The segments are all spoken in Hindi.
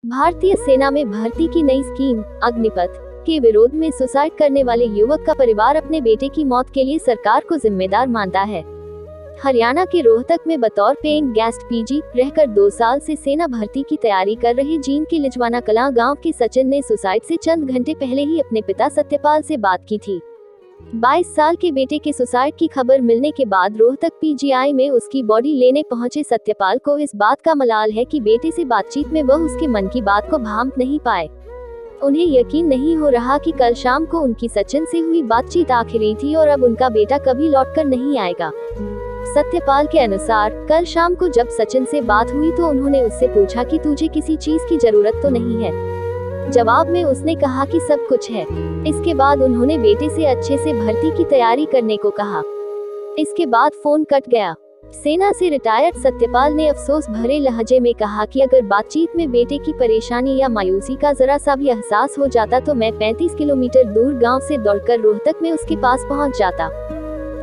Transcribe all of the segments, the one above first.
भारतीय सेना में भर्ती की नई स्कीम, अग्निपथ के विरोध में सुसाइड करने वाले युवक का परिवार अपने बेटे की मौत के लिए सरकार को जिम्मेदार मानता है। हरियाणा के रोहतक में बतौर पेइंग गेस्ट पीजी रहकर 2 साल से सेना भर्ती की तैयारी कर रहे जींद के लिजवाना कलां गांव के सचिन ने सुसाइड से चंद घंटे पहले ही अपने पिता सत्यपाल से बात की थी। 22 साल के बेटे के सुसाइड की खबर मिलने के बाद रोहतक पीजीआई में उसकी बॉडी लेने पहुंचे सत्यपाल को इस बात का मलाल है कि बेटे से बातचीत में वह उसके मन की बात को भांप नहीं पाए। उन्हें यकीन नहीं हो रहा कि कल शाम को उनकी सचिन से हुई बातचीत आखिरी थी और अब उनका बेटा कभी लौटकर नहीं आएगा। सत्यपाल के अनुसार कल शाम को जब सचिन से बात हुई तो उन्होंने उससे पूछा कि तुझे किसी चीज की जरूरत तो नहीं है। जवाब में उसने कहा कि सब कुछ है। इसके बाद उन्होंने बेटे से अच्छे से भर्ती की तैयारी करने को कहा। इसके बाद फोन कट गया। सेना से रिटायर्ड सत्यपाल ने अफसोस भरे लहजे में कहा कि अगर बातचीत में बेटे की परेशानी या मायूसी का जरा सा भी एहसास हो जाता तो मैं 35 किलोमीटर दूर गांव से दौड़कर रोहतक में उसके पास पहुंच जाता।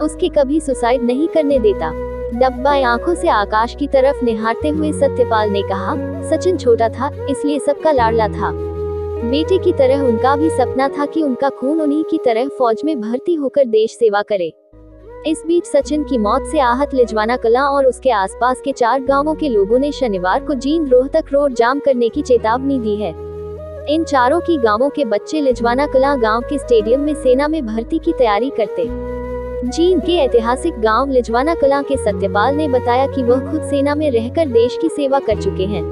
उसके कभी सुसाइड नहीं करने देता। डब्बाई आंखों से आकाश की तरफ निहारते हुए सत्यपाल ने कहा, सचिन छोटा था इसलिए सबका लाडला था। बेटे की तरह उनका भी सपना था कि उनका खून उन्हीं की तरह फौज में भर्ती होकर देश सेवा करे। इस बीच सचिन की मौत से आहत लिजवाना कलां और उसके आसपास के 4 गांवों के लोगों ने शनिवार को जींद रोहतक रोड जाम करने की चेतावनी दी है। इन चारों की गांवों के बच्चे लिजवाना कलां गांव के स्टेडियम में सेना में भर्ती की तैयारी करते। जींद के ऐतिहासिक गांव लिजवाना कलां के सत्यपाल ने बताया कि वह खुद सेना में रहकर देश की सेवा कर चुके हैं।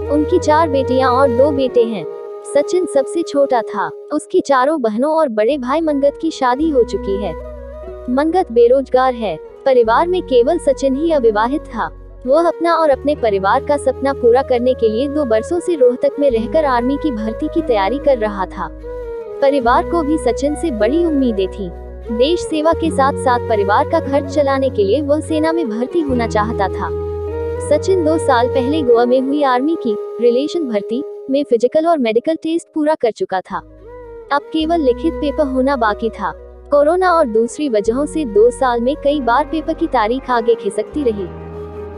उनकी 4 बेटियां और 2 बेटे हैं। सचिन सबसे छोटा था। उसकी 4 बहनों और बड़े भाई मंगत की शादी हो चुकी है। मंगत बेरोजगार है। परिवार में केवल सचिन ही अविवाहित था। वह अपना और अपने परिवार का सपना पूरा करने के लिए 2 बरसों से रोहतक में रहकर आर्मी की भर्ती की तैयारी कर रहा था। परिवार को भी सचिन से बड़ी उम्मीदें थी। देश सेवा के साथ साथ परिवार का खर्च चलाने के लिए वह सेना में भर्ती होना चाहता था। सचिन 2 साल पहले गोवा में हुई आर्मी की रिलेशन भर्ती में फिजिकल और मेडिकल टेस्ट पूरा कर चुका था। अब केवल लिखित पेपर होना बाकी था। कोरोना और दूसरी वजहों से 2 साल में कई बार पेपर की तारीख आगे खिसकती रही।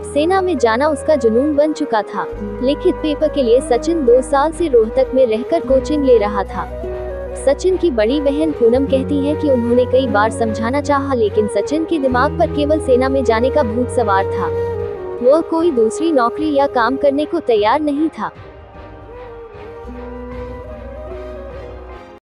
सेना में जाना उसका जुनून बन चुका था। लिखित पेपर के लिए सचिन 2 साल से रोहतक में रहकर कोचिंग ले रहा था। सचिन की बड़ी बहन पूनम कहती है कि उन्होंने कई बार समझाना चाहा लेकिन सचिन के दिमाग पर केवल सेना में जाने का भूत सवार था। वह कोई दूसरी नौकरी या काम करने को तैयार नहीं था।